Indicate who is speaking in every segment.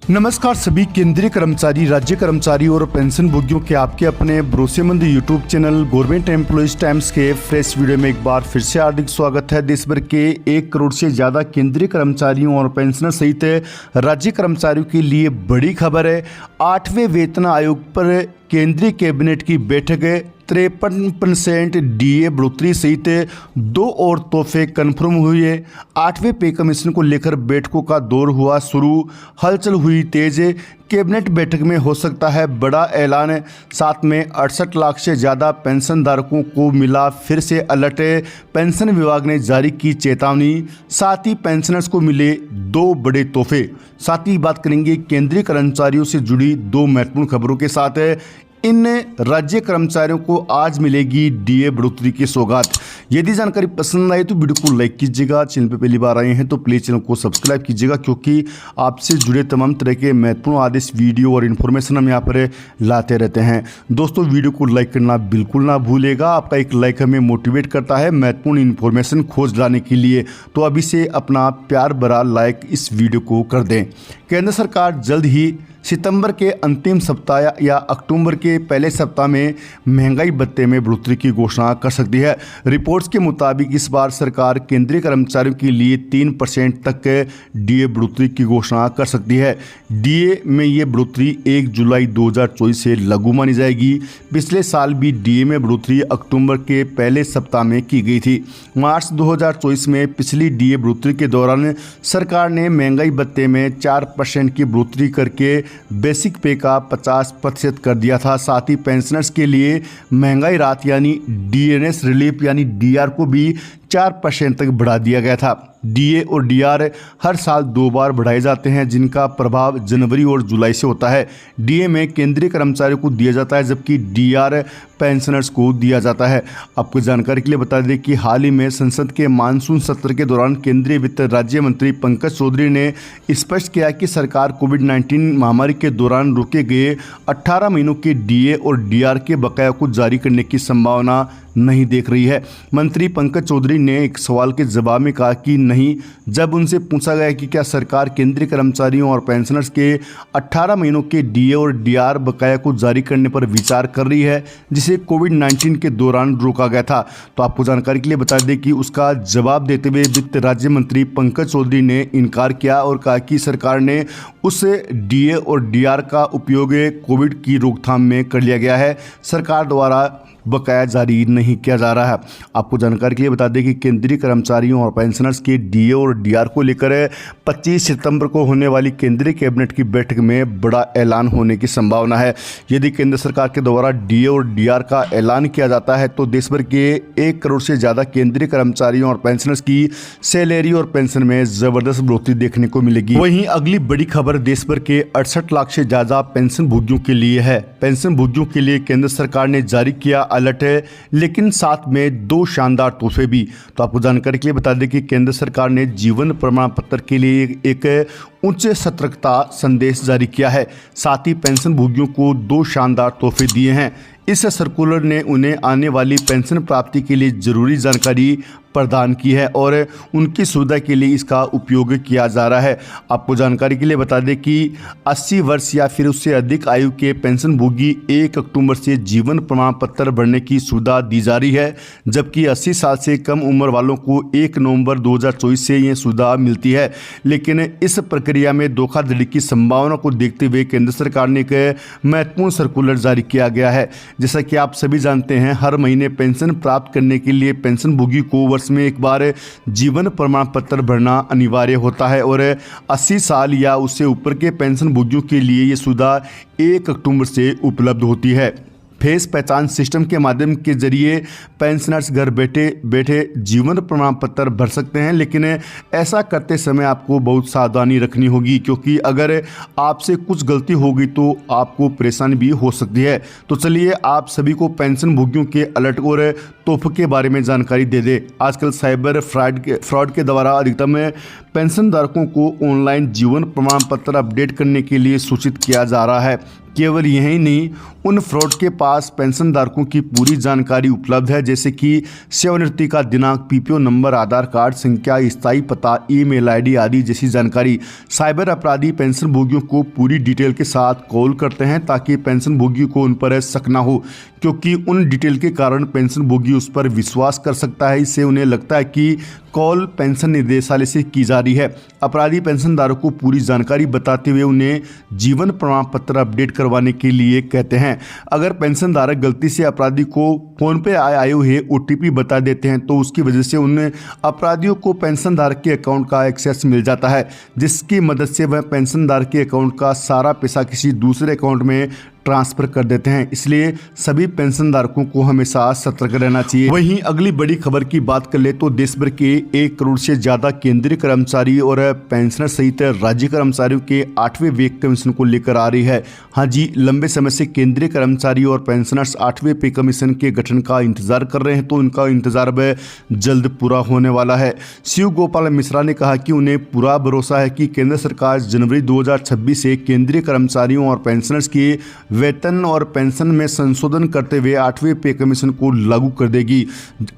Speaker 1: नमस्कार सभी केंद्रीय कर्मचारी, राज्य कर्मचारी और पेंशन भोगियों के आपके अपने भरोसेमंद YouTube channel government employees times के फ्रेश वीडियो में एक बार फिर से हार्दिक स्वागत है। देश भर के 1 करोड़ से ज़्यादा केंद्रीय कर्मचारियों और पेंशनर सहित राज्य कर्मचारियों के लिए बड़ी खबर है। 8वें वेतन आयोग पर केंद्रीय कैबिनेट की बैठक 53% डीए बढ़ोतरी सहित 2 और तोहफे कन्फर्म हुई है। 8वें पे कमीशन को लेकर बैठकों का दौर हुआ शुरू, हलचल हुई तेज। कैबिनेट बैठक में हो सकता है बड़ा ऐलान। साथ में 68 लाख से ज़्यादा पेंशन धारकों को मिला फिर से अलर्ट। पेंशन विभाग ने जारी की चेतावनी, साथ ही पेंशनर्स को मिले 2 बड़े तोहफे। साथ ही बात करेंगे केंद्रीय कर्मचारियों से जुड़ी 2 महत्वपूर्ण खबरों के साथ। इन राज्य कर्मचारियों को आज मिलेगी डीए बढ़ोतरी की सौगात। यदि जानकारी पसंद आए तो वीडियो को लाइक कीजिएगा। चैनल पर पहली बार आए हैं तो प्लीज़ चैनल को सब्सक्राइब कीजिएगा, क्योंकि आपसे जुड़े तमाम तरह के महत्वपूर्ण आदेश, वीडियो और इन्फॉर्मेशन हम यहाँ पर लाते रहते हैं। दोस्तों, वीडियो को लाइक करना बिल्कुल ना भूलेगा। आपका एक लाइक हमें मोटिवेट करता है महत्वपूर्ण इन्फॉर्मेशन खोज लाने के लिए। तो अभी से अपना प्यार भरा लाइक इस वीडियो को कर दें। केंद्र सरकार जल्द ही सितंबर के अंतिम सप्ताह या अक्टूबर के पहले सप्ताह में महंगाई भत्ते में बढ़ोतरी की घोषणा कर सकती है। रिपोर्ट्स के मुताबिक इस बार सरकार केंद्रीय कर्मचारियों के लिए 3% तक डीए बढ़ोतरी की घोषणा कर सकती है। डीए में ये बढ़ोतरी 1 जुलाई 2024 से लागू मानी जाएगी। पिछले साल भी डीए में बढ़ोतरी अक्टूबर के पहले सप्ताह में की गई थी। मार्च 2024 में पिछली डीए बढ़ोतरी के दौरान सरकार ने महंगाई भत्ते में 4% की बढ़ोतरी करके बेसिक पे का 50% कर दिया था। साथ ही पेंशनर्स के लिए महंगाई राहत यानी डीएनएस रिलीफ यानी डीआर को भी 4% तक बढ़ा दिया गया था। डीए और डीआर हर साल 2 बार बढ़ाए जाते हैं, जिनका प्रभाव जनवरी और जुलाई से होता है। डीए में केंद्रीय कर्मचारियों को दिया जाता है, जबकि डीआर पेंशनर्स को दिया जाता है। आपको जानकारी के लिए बता दें कि हाल ही में संसद के मानसून सत्र के दौरान केंद्रीय वित्त राज्य मंत्री पंकज चौधरी ने स्पष्ट किया कि सरकार कोविड-19 महामारी के दौरान रोके गए 18 महीनों के डीए और डीआर के बकाया को जारी करने की संभावना नहीं देख रही है। मंत्री पंकज चौधरी ने एक सवाल के जवाब में कहा कि नहीं। जब उनसे पूछा गया कि क्या सरकार केंद्रीय कर्मचारियों और पेंशनर्स के 18 महीनों के डीए और डीआर बकाया को जारी करने पर विचार कर रही है, जिसे कोविड-19 के दौरान रोका गया था, तो आपको जानकारी के लिए बता दें कि उसका जवाब देते हुए वित्त राज्य मंत्री पंकज चौधरी ने इनकार किया और कहा कि सरकार ने उस डीए और डीआर का उपयोग कोविड की रोकथाम में कर लिया गया है। सरकार द्वारा बकाया जारी नहीं किया जा रहा है। आपको जानकारी के लिए बता दें कि केंद्रीय कर्मचारियों और पेंशनर्स के डीए और डीआर को लेकर 25 सितंबर को होने वाली केंद्रीय कैबिनेट की बैठक में बड़ा ऐलान होने की संभावना है। यदि केंद्र सरकार के द्वारा डीए और डीआर का ऐलान किया जाता है तो देश भर के 1 करोड़ से ज़्यादा केंद्रीय कर्मचारियों और पेंशनर्स की सैलरी और पेंशन में ज़बरदस्त बढ़ोतरी देखने को मिलेगी। वहीं अगली बड़ी खबर देश भर के 68 लाख से ज़्यादा पेंशन भोगियों के लिए है। पेंशन भोगियों के लिए केंद्र सरकार ने जारी किया अलर्ट है, लेकिन साथ में 2 शानदार तोहफे भी। तो आपको जानकारी के लिए बता दें कि केंद्र सरकार ने जीवन प्रमाण पत्र के लिए एक उच्च सतर्कता संदेश जारी किया है। साथ ही पेंशन भोगियों को 2 शानदार तोहफे दिए हैं। इस सर्कुलर ने उन्हें आने वाली पेंशन प्राप्ति के लिए जरूरी जानकारी प्रदान की है और उनकी सुविधा के लिए इसका उपयोग किया जा रहा है। आपको जानकारी के लिए बता दें कि 80 वर्ष या फिर उससे अधिक आयु के पेंशन भोगी 1 अक्टूबर से जीवन प्रमाण पत्र भरने की सुविधा दी जा रही है, जबकि 80 साल से कम उम्र वालों को 1 नवंबर 2024 से ये सुविधा मिलती है। लेकिन इस प्रक्रिया में धोखाधड़ी की संभावना को देखते हुए केंद्र सरकार ने एक महत्वपूर्ण सर्कुलर जारी किया गया है। जैसा कि आप सभी जानते हैं, हर महीने पेंशन प्राप्त करने के लिए पेंशन भोगी को वर्ष में एक बार जीवन प्रमाण पत्र भरना अनिवार्य होता है और 80 साल या उससे ऊपर के पेंशन भोगियों के लिए ये सुविधा 1 अक्टूबर से उपलब्ध होती है। फेस पहचान सिस्टम के माध्यम के जरिए पेंशनर्स घर बैठे बैठे जीवन प्रमाण पत्र भर सकते हैं, लेकिन ऐसा करते समय आपको बहुत सावधानी रखनी होगी, क्योंकि अगर आपसे कुछ गलती होगी तो आपको परेशानी भी हो सकती है। तो चलिए आप सभी को पेंशन भोगियों के अलर्ट और तोहफे के बारे में जानकारी दे दें। आजकल साइबर फ्रॉड के द्वारा अधिकतम पेंशनधारकों को ऑनलाइन जीवन प्रमाण पत्र अपडेट करने के लिए सूचित किया जा रहा है। केवल यही नहीं, उन फ्रॉड के पास पेंशनधारकों की पूरी जानकारी उपलब्ध है, जैसे कि सेवानिवृत्ति का दिनांक, पीपीओ नंबर, आधार कार्ड संख्या, स्थायी पता, ईमेल आईडी आदि जैसी जानकारी। साइबर अपराधी पेंशनभोगियों को पूरी डिटेल के साथ कॉल करते हैं ताकि पेंशनभोगी को उन पर शक न हो, क्योंकि उन डिटेल के कारण पेंशनभोगी उस पर विश्वास कर सकता है। इससे उन्हें लगता है कि कॉल पेंशन निदेशालय से की जा रही है। अपराधी पेंशनधारकों को पूरी जानकारी बताते हुए उन्हें जीवन प्रमाण पत्र अपडेट करवाने के लिए कहते हैं। अगर पेंशनधारक गलती से अपराधी को फोन पे आए हुए ओटीपी बता देते हैं तो उसकी वजह से उन अपराधियों को पेंशनधारक के अकाउंट का एक्सेस मिल जाता है, जिसकी मदद से वह पेंशनधारक के अकाउंट का सारा पैसा किसी दूसरे अकाउंट में ट्रांसफर कर देते हैं। इसलिए सभी पेंशनधारकों को हमेशा सतर्क रहना चाहिए। वहीं अगली बड़ी खबर की बात कर ले तो देश भर के 1 करोड़ से ज्यादा केंद्रीय कर्मचारी और पेंशनर सहित राज्य कर्मचारियों के 8वें पे कमीशन को लेकर आ रही है। हाँ जी, लंबे समय से केंद्रीय कर्मचारी और पेंशनर्स 8वें पे कमीशन के गठन का इंतजार कर रहे हैं, तो उनका इंतजार अब जल्द पूरा होने वाला है। शिव गोपाल मिश्रा ने कहा कि उन्हें पूरा भरोसा है कि केंद्र सरकार जनवरी 2026 से केंद्रीय कर्मचारियों और पेंशनर्स की वेतन और पेंशन में संशोधन करते हुए 8वें पे कमीशन को लागू कर देगी।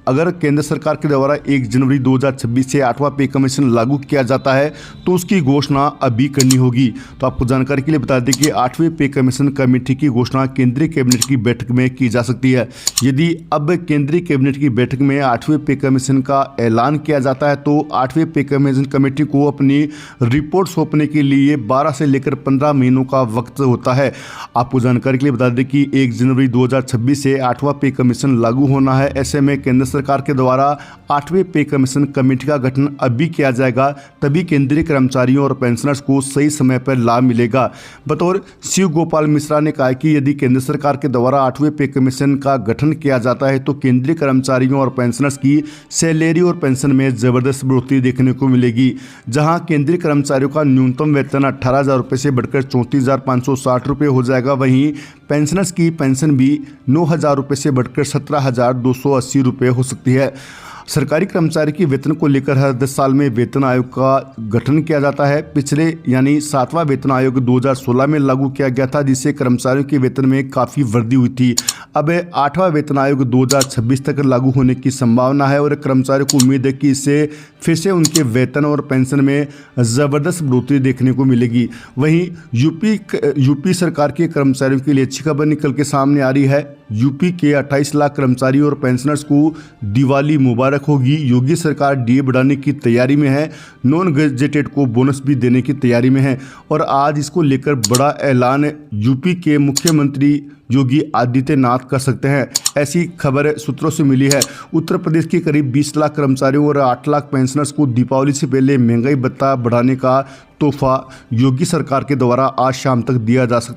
Speaker 1: अगर केंद्र सरकार के द्वारा 1 जनवरी 2026 से 8वां पे कमीशन लागू किया जाता है तो उसकी घोषणा अभी करनी होगी। तो आपको जानकारी के लिए बता दें कि 8वें पे कमीशन कमेटी की घोषणा केंद्रीय कैबिनेट की बैठक में की जा सकती है। यदि अब केंद्रीय कैबिनेट की बैठक में 8वें पे कमीशन का ऐलान किया जाता है तो 8वें पे कमीशन कमेटी को अपनी रिपोर्ट सौंपने के लिए 12 से लेकर 15 महीनों का वक्त होता है। आपको जानकारी के लिए बता दें कि 1 जनवरी 2026 से 8वां पे कमीशन लागू होना है। ऐसे में केंद्र सरकार के द्वारा 8वें पे कमीशन कमेटी का गठन अभी किया जाएगा, तभी केंद्रीय कर्मचारियों और पेंशनर्स को सही समय पर लाभ मिलेगा। बतौर शिव गोपाल मिश्रा ने कहा कि यदि केंद्र सरकार के द्वारा 8वें पे कमीशन का गठन किया जाता है तो केंद्रीय कर्मचारियों और पेंशनर्स की सैलरी और पेंशन में जबरदस्त बढ़ोतरी देखने को मिलेगी। जहां केंद्रीय कर्मचारियों का न्यूनतम वेतन 18,000 रुपये से बढ़कर 34,560 रुपये हो जाएगा, वहीं पेंशनर्स की पेंशन भी 9,000 रुपये से बढ़कर 17,280 रुपये हो सकती है। सरकारी कर्मचारी की वेतन को लेकर हर 10 साल में वेतन आयोग का गठन किया जाता है। पिछले यानी 7वां वेतन आयोग 2016 में लागू किया गया था, जिससे कर्मचारियों के वेतन में काफ़ी वृद्धि हुई थी। अब 8वां वेतन आयोग 2026 तक लागू होने की संभावना है और कर्मचारियों को उम्मीद है कि इससे फिर से उनके वेतन और पेंशन में ज़बरदस्त बढ़ोतरी देखने को मिलेगी। वहीं यूपी सरकार के कर्मचारियों के लिए अच्छी खबर निकल के सामने आ रही है। यूपी के 28 लाख कर्मचारी और पेंशनर्स को दिवाली मुबारक होगी। योगी सरकार डीए बढ़ाने की तैयारी में है, नॉन गजेटेड को बोनस भी देने की तैयारी में है और आज इसको लेकर बड़ा ऐलान यूपी के मुख्यमंत्री योगी आदित्यनाथ कर सकते हैं। ऐसी खबर सूत्रों से मिली है। उत्तर प्रदेश के करीब 20 लाख कर्मचारियों और 8 लाख पेंशनर्स को दीपावली से पहले महंगाई भत्ता बढ़ाने का तोहफा योगी सरकार के द्वारा आज शाम तक दिया जा सकता